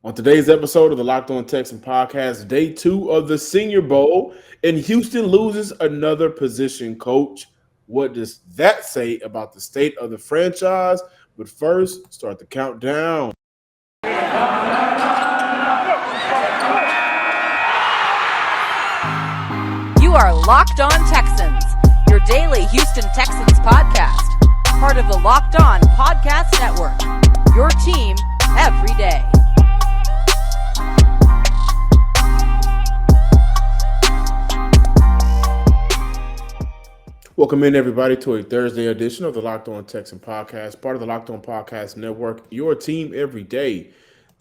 On today's episode of the Locked On Texans podcast, day 2 of the Senior Bowl, and Houston loses another position coach. What does that say about the state of the franchise? But first, start the countdown. You are Locked On Texans, your daily Houston Texans podcast, part of the Locked On Podcast Network, your team every day. Welcome in, everybody, to a Thursday edition of the Locked On Texan podcast, part of the Locked On Podcast Network, your team every day.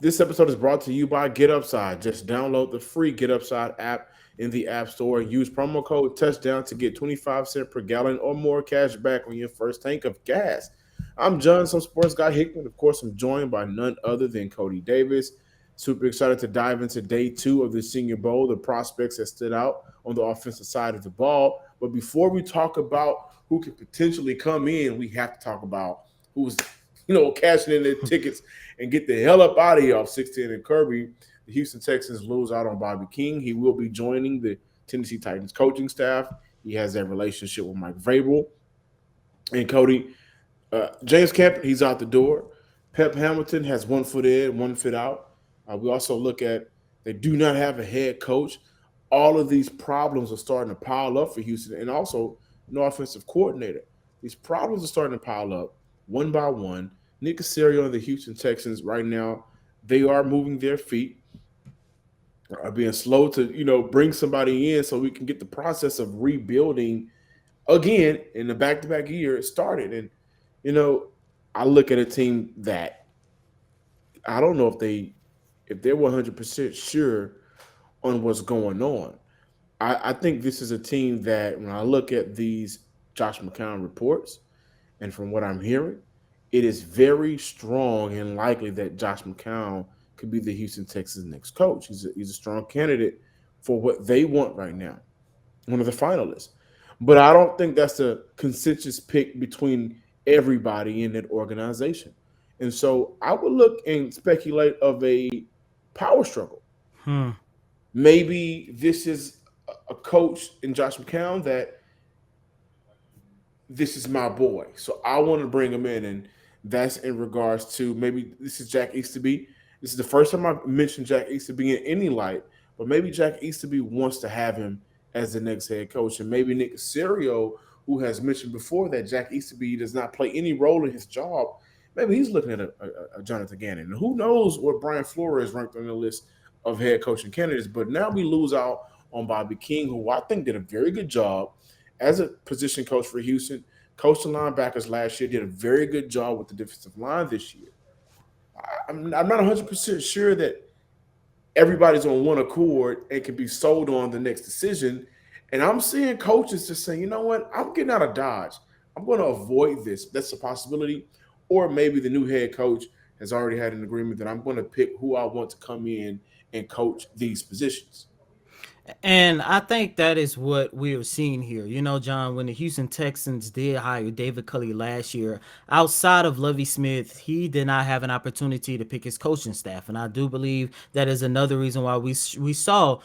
This episode is brought to you by Get Upside. Just download the free Get Upside app in the App Store and use promo code TOUCHDOWN to get 25 cents per gallon or more cash back on your first tank of gas. I'm John, some sports guy Hickman. Of course, I'm joined by none other than Cody Davis. Super excited to dive into day 2 of the Senior Bowl, the prospects that stood out on the offensive side of the ball. But before we talk about who could potentially come in, we have to talk about who's, cashing in their tickets and get the hell up out of here off 16 and Kirby. The Houston Texans lose out on Bobby King. He will be joining the Tennessee Titans coaching staff. He has that relationship with Mike Vrabel. And Cody, James Camp, he's out the door. Pep Hamilton has one foot in, one foot out. We also look at they do not have a head coach. All of these problems are starting to pile up for Houston, and also no offensive coordinator. These problems are starting to pile up one by one. Nick Caserio and the Houston Texans right now, they are moving their feet, are being slow to bring somebody in so we can get the process of rebuilding again in the back-to-back year started. And I look at a team that I don't know if they're 100% sure on what's going on. I think this is a team that when I look at these Josh McCown reports and from what I'm hearing, it is very strong and likely that Josh McCown could be the Houston Texans' next coach. He's a strong candidate for what they want right now, one of the finalists. But I don't think that's a consensus pick between everybody in that organization. And so I would look and speculate of a power struggle. Maybe this is a coach in Josh McCown that this is my boy. So I want to bring him in. And that's in regards to maybe this is Jack Easterby. This is the first time I've mentioned Jack Easterby in any light, but maybe Jack Easterby wants to have him as the next head coach. And maybe Nick Caserio, who has mentioned before that Jack Easterby does not play any role in his job, maybe he's looking at a Jonathan Gannon. And who knows what Brian Flores ranked on the list of head coaching candidates. But now we lose out on Bobby King, who I think did a very good job as a position coach for Houston. Coached the linebackers last year, did a very good job with the defensive line this year. I'm not 100% sure that everybody's on one accord and can be sold on the next decision. And I'm seeing coaches just saying, you know what, I'm getting out of Dodge. I'm going to avoid this. That's a possibility. Or maybe the new head coach has already had an agreement that I'm going to pick who I want to come in and coach these positions. And I think that is what we're seeing here. John, when the Houston Texans did hire David Culley last year, outside of Lovie Smith, he did not have an opportunity to pick his coaching staff. And I do believe that is another reason why we saw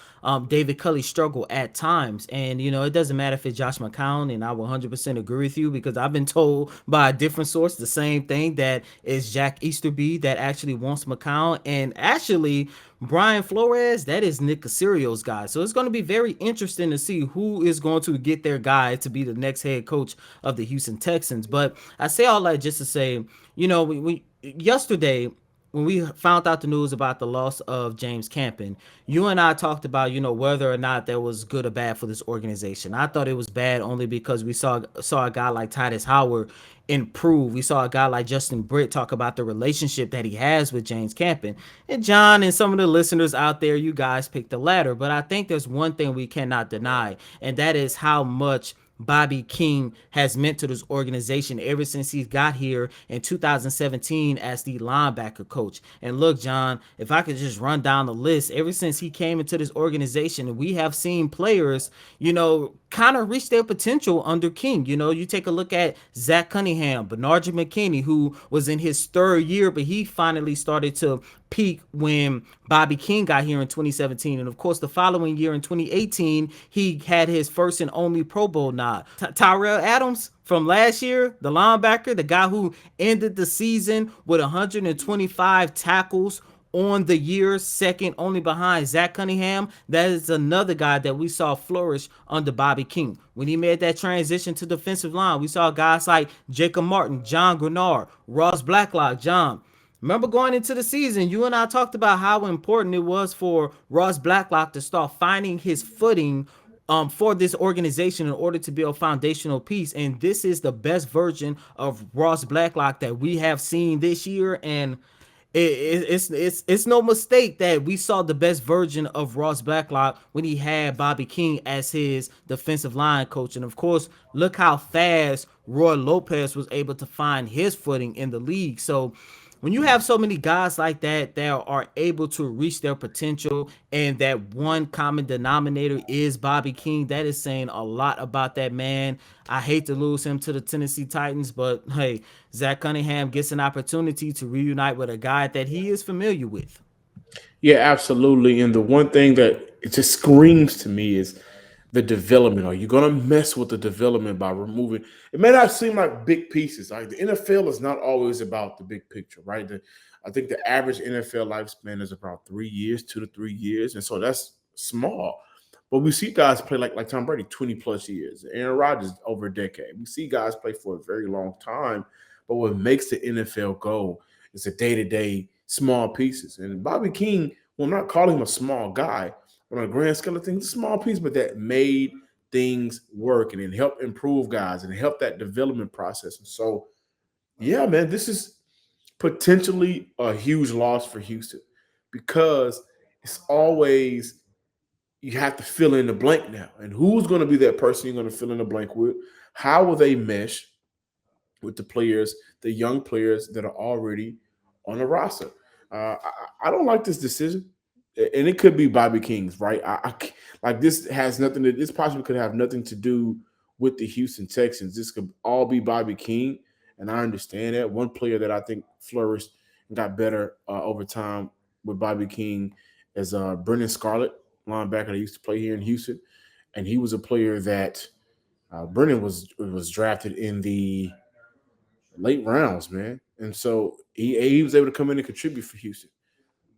David Culley struggle at times. And, it doesn't matter if it's Josh McCown, and I will 100% agree with you because I've been told by a different source the same thing, that it's Jack Easterby that actually wants McCown. And actually, Brian Flores, that is Nick Caserio's guy. So it's going to be very interesting to see who is going to get their guy to be the next head coach of the Houston Texans. But I say all that just to say, we yesterday, when we found out the news about the loss of James Campen, you and I talked about, whether or not that was good or bad for this organization. I thought it was bad only because we saw a guy like Titus Howard improve. We saw a guy like Justin Britt talk about the relationship that he has with James Campen. And John and some of the listeners out there, you guys picked the latter. But I think there's one thing we cannot deny, and that is how much Bobby King has meant to this organization ever since he got here in 2017 as the linebacker coach. And look, John, if I could just run down the list, ever since he came into this organization, we have seen players, kind of reach their potential under King. You take a look at Zach Cunningham, Bernard McKinney, who was in his third year, but he finally started to peak when Bobby King got here in 2017. And of course, the following year in 2018, he had his first and only Pro Bowl nod. Tyrell Adams from last year, the linebacker, the guy who ended the season with 125 tackles on the year, second only behind Zach Cunningham. That is another guy that we saw flourish under Bobby King. When he made that transition to defensive line, we saw guys like Jacob Martin, John Grenard, Ross Blacklock. John, remember going into the season, you and I talked about how important it was for Ross Blacklock to start finding his footing for this organization in order to be a foundational piece. And this is the best version of Ross Blacklock that we have seen this year. And it's no mistake that we saw the best version of Ross Blacklock when he had Bobby King as his defensive line coach. And of course, look how fast Roy Lopez was able to find his footing in the league. So when you have so many guys like that are able to reach their potential, and that one common denominator is Bobby King, that is saying a lot about that man. I hate to lose him to the Tennessee Titans, but hey, Zach Cunningham gets an opportunity to reunite with a guy that he is familiar with. Yeah, absolutely. And the one thing that it just screams to me is the development. Are you going to mess with the development by removing? It may not seem like big pieces. Like the NFL is not always about the big picture, right? I think the average NFL lifespan is about 3 years, 2 to 3 years, and so that's small. But we see guys play like Tom Brady, 20 plus years, Aaron Rodgers over a decade. We see guys play for a very long time. But what makes the NFL go is the day to day small pieces. And Bobby King, well, I'm not calling him a small guy, but on a grand scale of things, a small piece, but that made things work and it helped improve guys and it helped that development process. And so, yeah, man, this is potentially a huge loss for Houston because it's always you have to fill in the blank now. And who's going to be that person you're going to fill in the blank with? How will they mesh with the players, the young players that are already on the roster? I don't like this decision, and it could be Bobby King's, right? Like this has nothing to. This possibly could have nothing to do with the Houston Texans. This could all be Bobby King, and I understand that. One player that I think flourished and got better over time with Bobby King is Brendan Scarlett, linebacker that used to play here in Houston, and he was a player that Brendan was drafted in the late rounds, man. And so he was able to come in and contribute for Houston.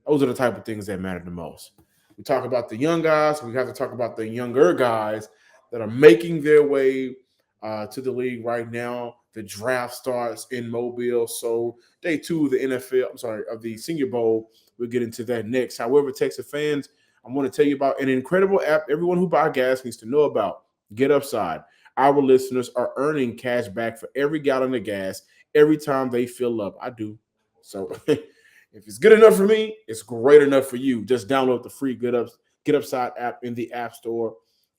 Those are the type of things that matter the most. We talk about the young guys. We have to talk about the younger guys that are making their way to the league right now. The draft starts in Mobile, so day two of the NFL. I'm sorry, of the Senior Bowl. We'll get into that next. However, Texas fans, I want to tell you about an incredible app everyone who buys gas needs to know about. Get Upside. Our listeners are earning cash back for every gallon of gas every time they fill up. I do. So if it's good enough for me, it's great enough for you. Just download the free Get Upside app in the App Store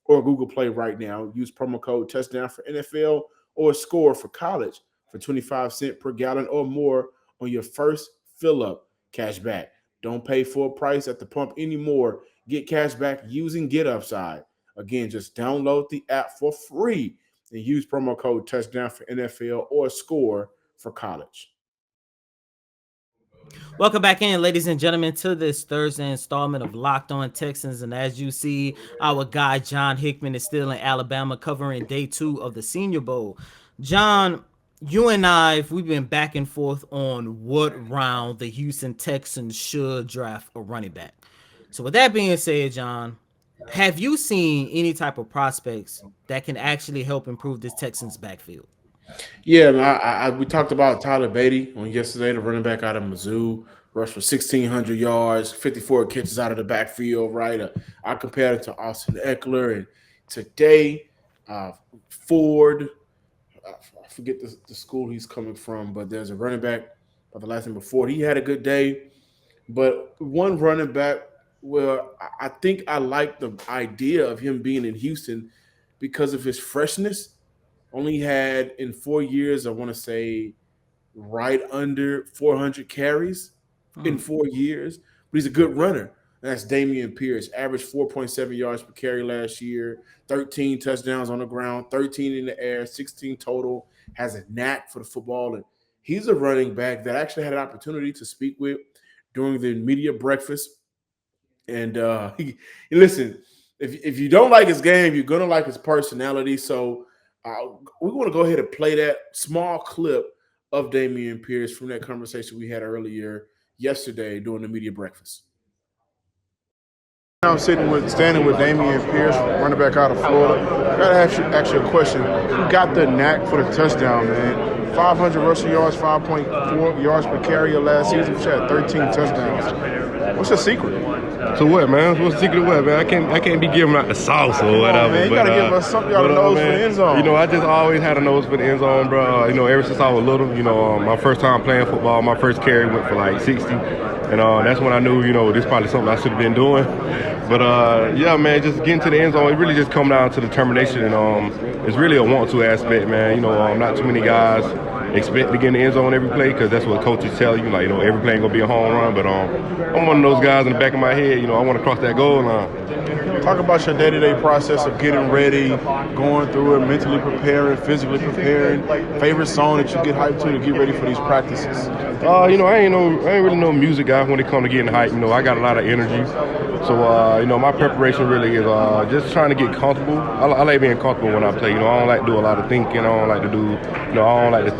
or Google Play right now. Use promo code touchdown for NFL or score for college for 25 cents per gallon or more on your first fill up. Cash back. Don't pay full price at the pump anymore. Get cash back using Get Upside. Again, just download the app for free and use promo code touchdown for NFL or score for college. Welcome back in, ladies and gentlemen, to this Thursday installment of Locked On Texans. And as you see, our guy John Hickman is still in Alabama covering day two of the Senior Bowl. John, you and I, we've been back and forth on what round the Houston Texans should draft a running back. So with that being said, John, have you seen any type of prospects that can actually help improve this Texans backfield? Yeah, we talked about Tyler Beatty on yesterday, the running back out of Mizzou, rushed for 1,600 yards, 54 catches out of the backfield, right? I compared it to Austin Eckler. And today, Ford, I forget the school he's coming from, but there's a running back by the last name of Ford. He had a good day. But one running back where I think I like the idea of him being in Houston because of his freshness. Only had in 4 years, I want to say, right under 400 carries in 4 years. But he's a good runner. That's Damien Pierce. Averaged 4.7 yards per carry last year, 13 touchdowns on the ground, 13 in the air, 16 total. Has a knack for the football. And he's a running back that I actually had an opportunity to speak with during the media breakfast. And listen, if you don't like his game, you're gonna like his personality. So we want to go ahead and play that small clip of Damien Pierce from that conversation we had earlier yesterday during the media breakfast. I'm standing with Damien Pierce, running back out of Florida. I gotta ask you a question. You got the knack for the touchdown, man. 500 rushing yards, 5.4 yards per carry last season. You had 13 touchdowns. What's your secret? So what, man? What's the secret of what, man? I can't be giving out the sauce or whatever. Man, you gotta give us something. You got a nose for the end zone. You know, I just always had a nose for the end zone, bro. Ever since I was little. My first time playing football, my first carry went for like 60, and that's when I knew, this is probably something I should have been doing. But yeah, man, just getting to the end zone, it really just come down to determination, and it's really a want-to aspect, man. Not too many guys expect to get in the end zone every play because that's what coaches tell you. Like, every play ain't gonna be a home run, but I'm one of those guys in the back of my head. I want to cross that goal line. Talk about your day-to-day process of getting ready, going through it, mentally preparing, physically preparing. Favorite song that you get hyped to get ready for these practices? I ain't really no music guy when it comes to getting hyped. I got a lot of energy. So, my preparation really is just trying to get comfortable. I like being comfortable when I play. I don't like to do a lot of thinking. I don't like to do, I don't like to,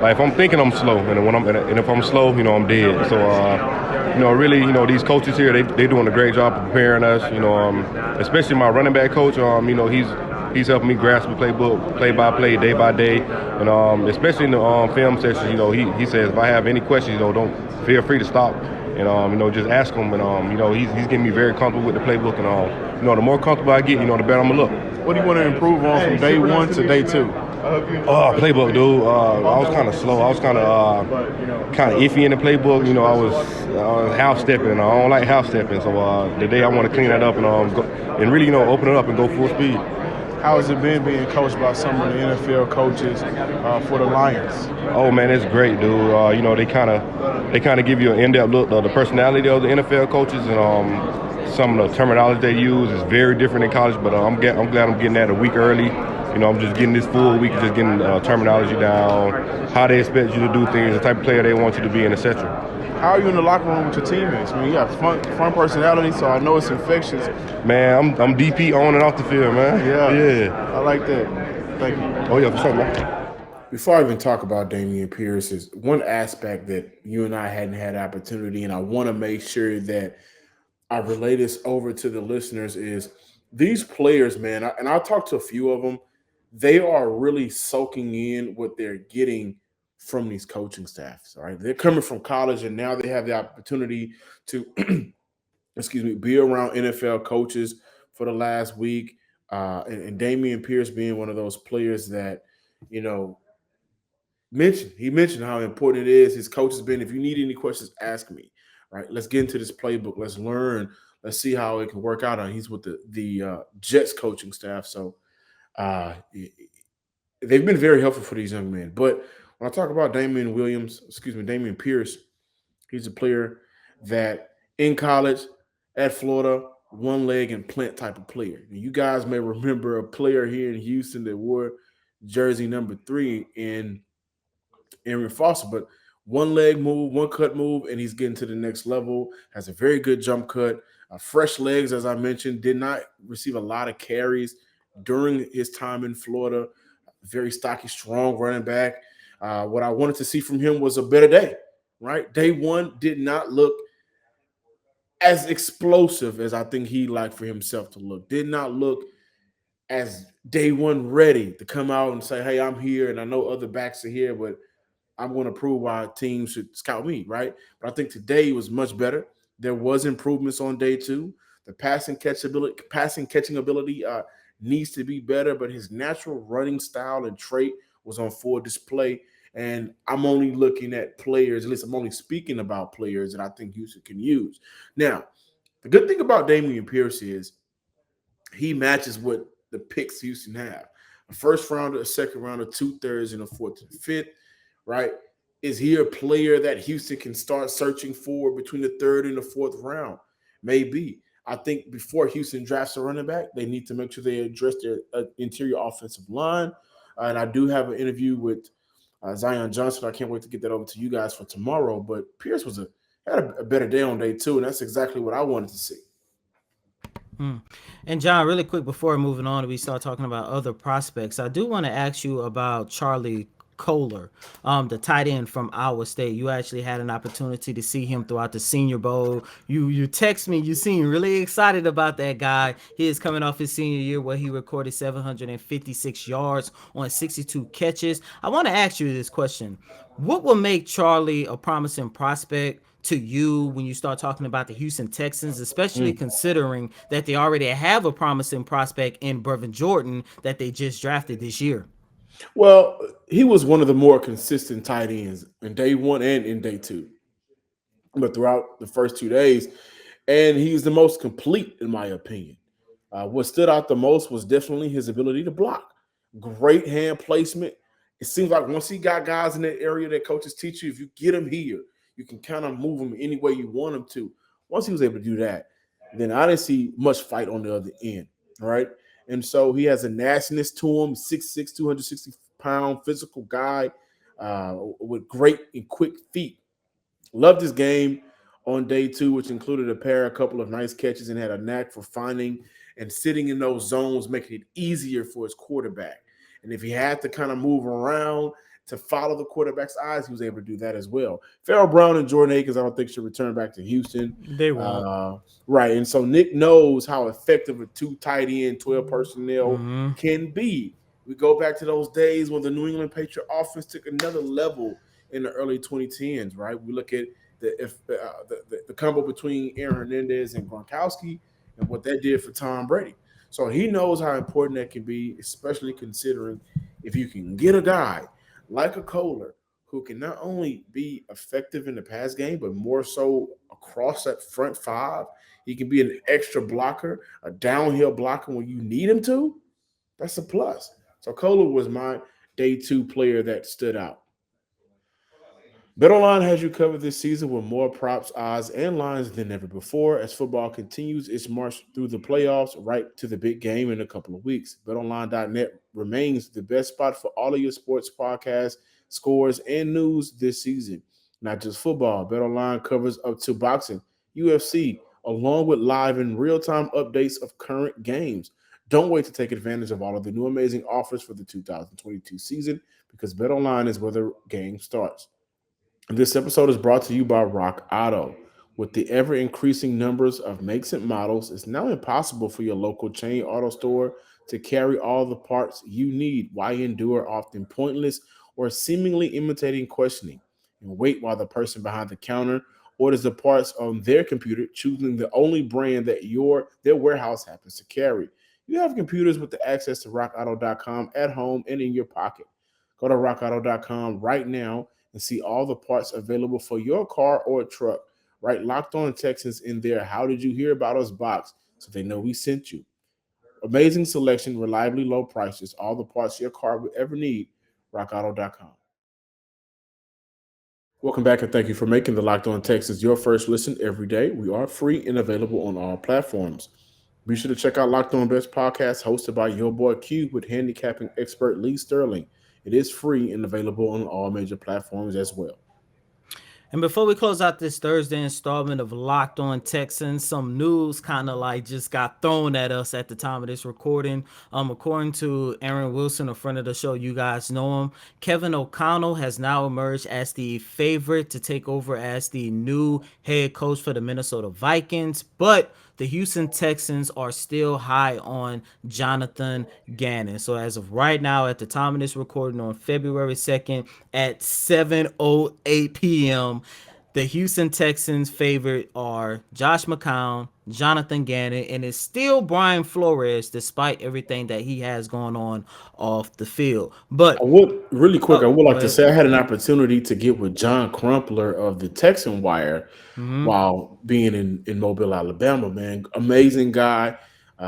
like, if I'm thinking, I'm slow. And if I'm slow, I'm dead. So, really, these coaches here, they doing a great job of preparing us. Especially my running back coach, he's helping me grasp the playbook, play by play, day by day. And especially in the film sessions, he says if I have any questions, don't feel free to stop. And just ask him. And he's getting me very comfortable with the playbook. And the more comfortable I get, the better I'm gonna look. What do you want to improve on from day one to day two? Playbook, dude. I was kind of slow. I was kind of iffy in the playbook. I was half stepping. I don't like half stepping. So today I want to clean that up and really open it up and go full speed. How has it been being coached by some of the NFL coaches for the Lions? Oh man, it's great, dude. They kind of give you an in-depth look at the personality of the NFL coaches, and some of the terminology they use is very different in college. But I'm glad I'm getting that a week early. I'm just getting this full week of just getting terminology down, how they expect you to do things, the type of player they want you to be, and etc. How are you in the locker room with your teammates? I mean, you have fun personality, so I know it's infectious. Man, I'm DP on and off the field, man. Yeah. I like that. Thank you. Oh, yeah, for sure, man. Before I even talk about Damien Pierce, is one aspect that you and I hadn't had opportunity, and I want to make sure that I relay this over to the listeners, is these players, man, and I'll talk to a few of them, they are really soaking in what they're getting from these coaching staffs. All right, they're coming from college, and now they have the opportunity to, be around NFL coaches for the last week. And Damien Pierce being one of those players that, mentioned how important it is. His coach has been, if you need any questions, ask me. All right, let's get into this playbook. Let's learn. Let's see how it can work out. And he's with the Jets coaching staff, so they've been very helpful for these young men. But when I talk about Damien Pierce, he's a player that in college at Florida, one leg and plant type of player. And you guys may remember a player here in Houston that wore jersey number 3 in Aaron Foster, but one leg move, one cut move, and he's getting to the next level, has a very good jump cut, fresh legs, as I mentioned, did not receive a lot of carries during his time in Florida. Very stocky, strong running back. What I wanted to see from him was a better day, right? Day one did not look as explosive as I think he liked for himself to look. Did not look as day one ready to come out and say, hey, I'm here, and I know other backs are here, but I'm going to prove why teams should scout me, right? But I think today was much better. There was improvements on day 2. The passing catching ability needs to be better, but his natural running style and trait was on full display. And I'm only looking at players, at least I'm only speaking about players that I think Houston can use. Now, the good thing about Damien Pierce is he matches what the picks Houston have. A first rounder, a second rounder, 2/3, and a 4th and 5th, right? Is he a player that Houston can start searching for between the 3rd and the 4th round? Maybe. I think before Houston drafts a running back, they need to make sure they address their interior offensive line. And I do have an interview with Zion Johnson. I can't wait to get that over to you guys for tomorrow. But Pierce had a better day on day two, and that's exactly what I wanted to see. And John, really quick before moving on, we start talking about other prospects. I do want to ask you about Charlie Kohler, the tight end from Iowa State. You actually had an opportunity to see him throughout the Senior Bowl. You text me. You seem really excited about that guy. He is coming off his senior year where he recorded 756 yards on 62 catches. I want to ask you this question: what will make Charlie a promising prospect to you when you start talking about the Houston Texans, especially considering that they already have a promising prospect in Brevin Jordan that they just drafted this year? Well, he was one of the more consistent tight ends in day one and in day two, but throughout the first 2 days, and he's the most complete in my opinion. What stood out the most was definitely his ability to block. Great hand placement. It seems like once he got guys in that area that coaches teach you, if you get him here, you can kind of move him any way you want him to. Once he was able to do that, then I didn't see much fight on the other end, right? And so he has a nastiness to him, 6'6", 260-pound physical guy with great and quick feet. Loved his game on day two, which included a couple of nice catches, and had a knack for finding and sitting in those zones, making it easier for his quarterback. And if he had to kind of move around to follow the quarterback's eyes, he was able to do that as well. Farrell Brown and Jordan Akins, I don't think should return back to Houston. They won't. Right. And so Nick knows how effective a two tight end, 12 personnel can be. We go back to those days when the New England Patriot offense took another level in the early 2010s, right? We look at the combo between Aaron Hernandez and Gronkowski and what that did for Tom Brady. So he knows how important that can be, especially considering if you can get a guy like a Kohler who can not only be effective in the pass game, but more so across that front five. He can be an extra blocker, a downhill blocker when you need him to. That's a plus. So Kohler was my day two player that stood out. BetOnline has you covered this season with more props, odds, and lines than ever before as football continues its march through the playoffs right to the big game in a couple of weeks. BetOnline.net remains the best spot for all of your sports podcasts, scores, and news this season. Not just football, BetOnline covers up to boxing, UFC, along with live and real-time updates of current games. Don't wait to take advantage of all of the new amazing offers for the 2022 season because BetOnline is where the game starts. This episode is brought to you by Rock Auto. With the ever-increasing numbers of makes and models, it's now impossible for your local chain auto store to carry all the parts you need. Why endure often pointless or seemingly imitating questioning and wait while the person behind the counter orders the parts on their computer, choosing the only brand that their warehouse happens to carry. You have computers with the access to rockauto.com at home and in your pocket. Go to rockauto.com right now and see all the parts available for your car or truck. Right, Locked On Texans in there. How did you hear about us box? So they know we sent you. Amazing selection, reliably low prices, all the parts your car would ever need. RockAuto.com. Welcome back, and thank you for making the Locked On Texans your first listen every day. We are free and available on all platforms. Be sure to check out Locked On Best Podcast, hosted by your boy Q with handicapping expert Lee Sterling. It is free and available on all major platforms as well. And before we close out this Thursday installment of Locked On Texans, some news kind of like just got thrown at us at the time of this recording. According to Aaron Wilson, a friend of the show, you guys know him, Kevin O'Connell has now emerged as the favorite to take over as the new head coach for the Minnesota Vikings. But the Houston Texans are still high on Jonathan Gannon. So as of right now, at the time of this recording on February 2nd at 7:08 p.m., the Houston Texans favorite are Josh McCown, Jonathan Gannon, and it's still Brian Flores, despite everything that he has going on off the field. But I would really quick, I would like go to ahead. say I had an opportunity to get with John Crumpler of the Texan Wire while being in Mobile, Alabama. Man, amazing guy.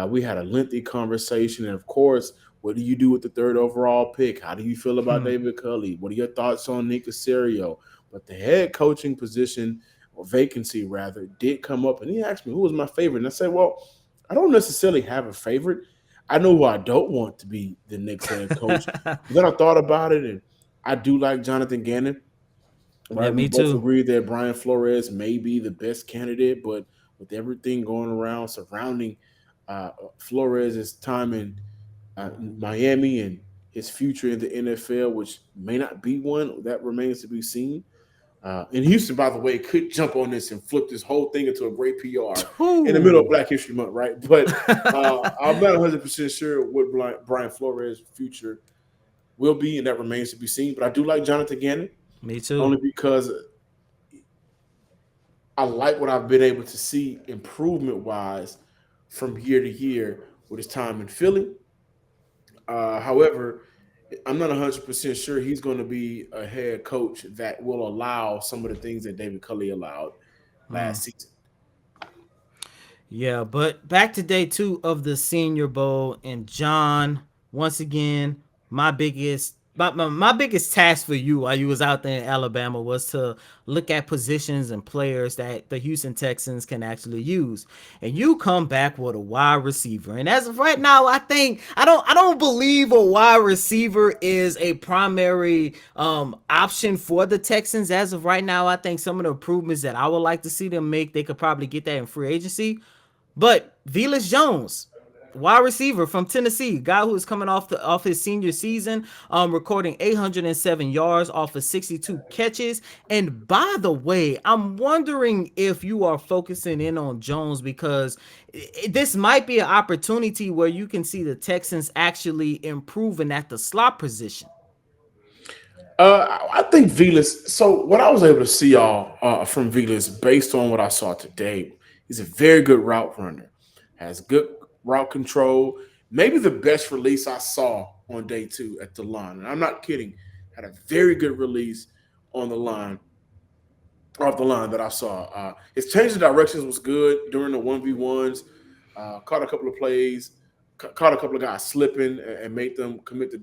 We had a lengthy conversation, and of course, what do you do with the third overall pick? How do you feel about David Culley? What are your thoughts on Nick Caserio? But the head coaching position, or vacancy rather, did come up, and he asked me who was my favorite. And I said, well, I don't necessarily have a favorite. I know who I don't want to be the next head coach. Then I thought about it, and I do like Jonathan Gannon. Yeah, right? We me both too. agree that Brian Flores may be the best candidate, but with everything going around surrounding Flores' time in Miami and his future in the NFL, which may not be one, that remains to be seen. And Houston, by the way, could jump on this and flip this whole thing into a great PR in the middle of Ooh. Black History Month, right? But I'm not 100% sure what Brian Flores' future will be, and that remains to be seen. But I do like Jonathan Gannon, Me too. only because I like what I've been able to see improvement wise from year to year with his time in Philly. However, I'm not 100% sure he's going to be a head coach that will allow some of the things that David Culley allowed last season. Yeah, but back to day 2 of the Senior Bowl, and John, once again, my biggest task for you while you was out there in Alabama was to look at positions and players that the Houston Texans can actually use. And you come back with a wide receiver. And as of right now, I don't believe a wide receiver is a primary option for the Texans. As of right now, I think some of the improvements that I would like to see them make, they could probably get that in free agency. But Velus Jones, wide receiver from Tennessee, guy who is coming off his senior season, recording 807 yards off of 62 catches. And by the way, I'm wondering if you are focusing in on Jones, because this might be an opportunity where you can see the Texans actually improving at the slot position. I think Velas. So what I was able to see all from Velas, based on what I saw today, he's a very good route runner, has good route control. Maybe the best release I saw on day 2 at the line, and I'm not kidding. Had a very good release on the line, off the line that I saw. His change of directions was good during the 1v1s. Caught a couple of plays, caught a couple of guys slipping, and made them commit the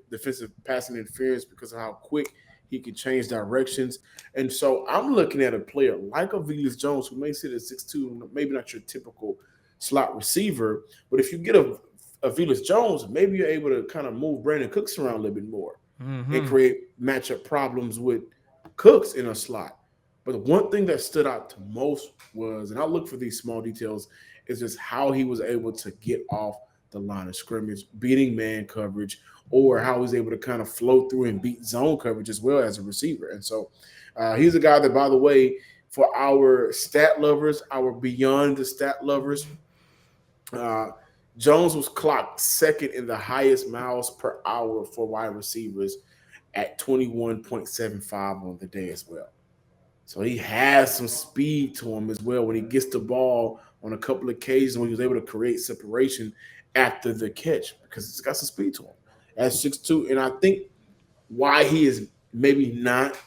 defensive passing interference because of how quick he can change directions. And so I'm looking at a player like a Velus Jones, who may sit at 6'2", maybe not your typical slot receiver, but if you get a Velus Jones, maybe you're able to kind of move Brandon Cooks around a little bit more and create matchup problems with Cooks in a slot. But the one thing that stood out to most was, and I look for these small details, is just how he was able to get off the line of scrimmage, beating man coverage, or how he was able to kind of flow through and beat zone coverage as well as a receiver. And so he's a guy that, by the way, for our stat lovers, our beyond the stat lovers, Jones was clocked second in the highest miles per hour for wide receivers at 21.75 on the day as well. So he has some speed to him as well when he gets the ball on a couple of occasions when he was able to create separation after the catch because he's got some speed to him at 6'2". And I think why he is maybe not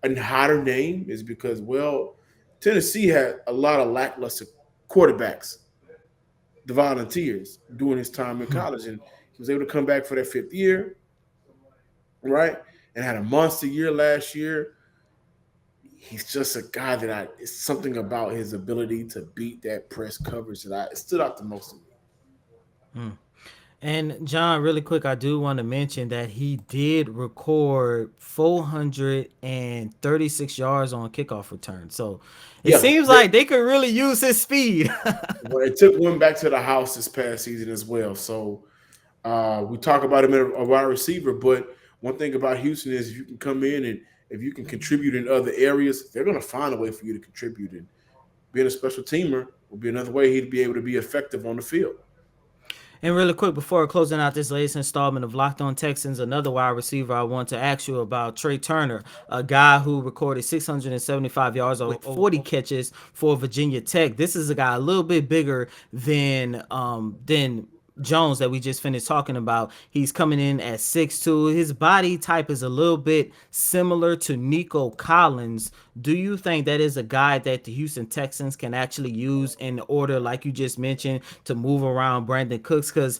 a hotter name is because, well, Tennessee had a lot of lackluster quarterbacks, the Volunteers, during his time in college. And he was able to come back for that 5th year, right? And had a monster year last year. He's just a guy that it's something about his ability to beat that press coverage that stood out the most to me. And John, really quick, I do want to mention that he did record 436 yards on kickoff return. So it Yeah, seems like they could really use his speed. well, it took one back to the house this past season as well. So we talk about him as a wide receiver, but one thing about Houston is if you can come in and if you can contribute in other areas, they're going to find a way for you to contribute. And being a special teamer will be another way he'd be able to be effective on the field. And really quick, before closing out this latest installment of Locked On Texans, another wide receiver I want to ask you about, Trey Turner, a guy who recorded 675 yards with 40 catches for Virginia Tech. This is a guy a little bit bigger than Jones that we just finished talking about. He's coming in at 6'2". His body type is a little bit similar to Nico Collins. Do you think that is a guy that the Houston Texans can actually use in order, like you just mentioned, to move around Brandon Cooks? Because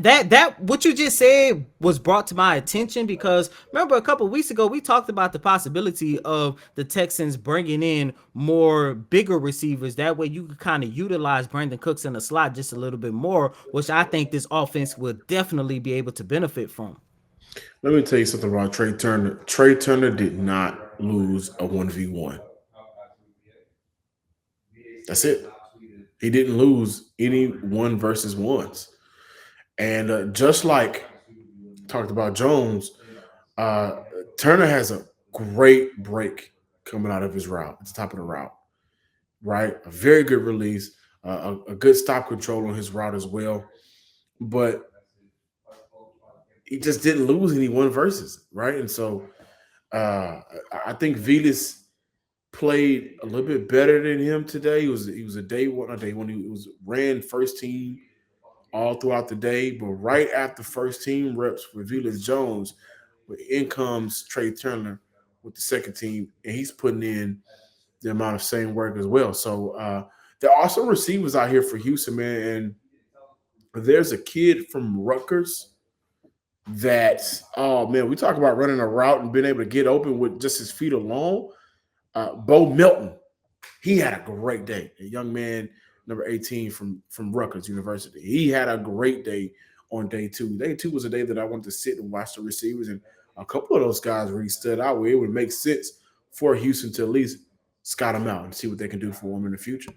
that what you just said was brought to my attention, because remember a couple of weeks ago we talked about the possibility of the Texans bringing in more bigger receivers. That way you could kind of utilize Brandon Cooks in the slot just a little bit more, which I think this offense will definitely be able to benefit from. Let me tell you something about Trey Turner. Trey Turner did not lose a 1v1. That's it. He didn't lose any 1 versus 1s. And just like talked about Jones, Turner has a great break coming out of his route at the top of the route, right? A very good release, a good stop control on his route as well. But he just didn't lose any 1 versus, right? And so I think Velus played a little bit better than him today. He was a day one, he was ran first team all throughout the day, but right after first team reps for Velus Jones, in comes Trey Turner with the second team, and he's putting in the amount of same work as well. So there are also receivers out here for Houston, man, and there's a kid from Rutgers that, oh man, we talk about running a route and being able to get open with just his feet alone. Bo Milton, he had a great day. A young man, number 18 from Rutgers University. He had a great day on day 2. Day 2 was a day that I wanted to sit and watch the receivers, and a couple of those guys really stood out where it would make sense for Houston to at least scout them out and see what they can do for them in the future.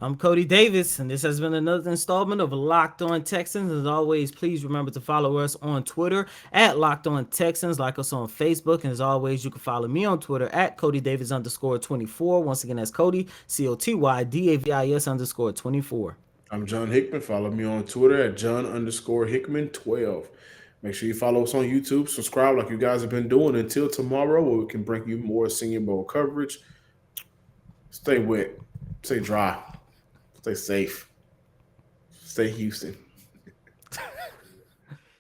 I'm Cody Davis, and this has been another installment of Locked On Texans. As always, please remember to follow us on Twitter at Locked On Texans, like us on Facebook, and as always, you can follow me on Twitter at CodyDavis_24. Once again, that's Cody, COTYDAVIS_24. I'm John Hickman. Follow me on Twitter at John_Hickman12. Make sure you follow us on YouTube. Subscribe like you guys have been doing until tomorrow, where we can bring you more Senior Bowl coverage. Stay wet. Stay dry. Stay safe. Stay Houston.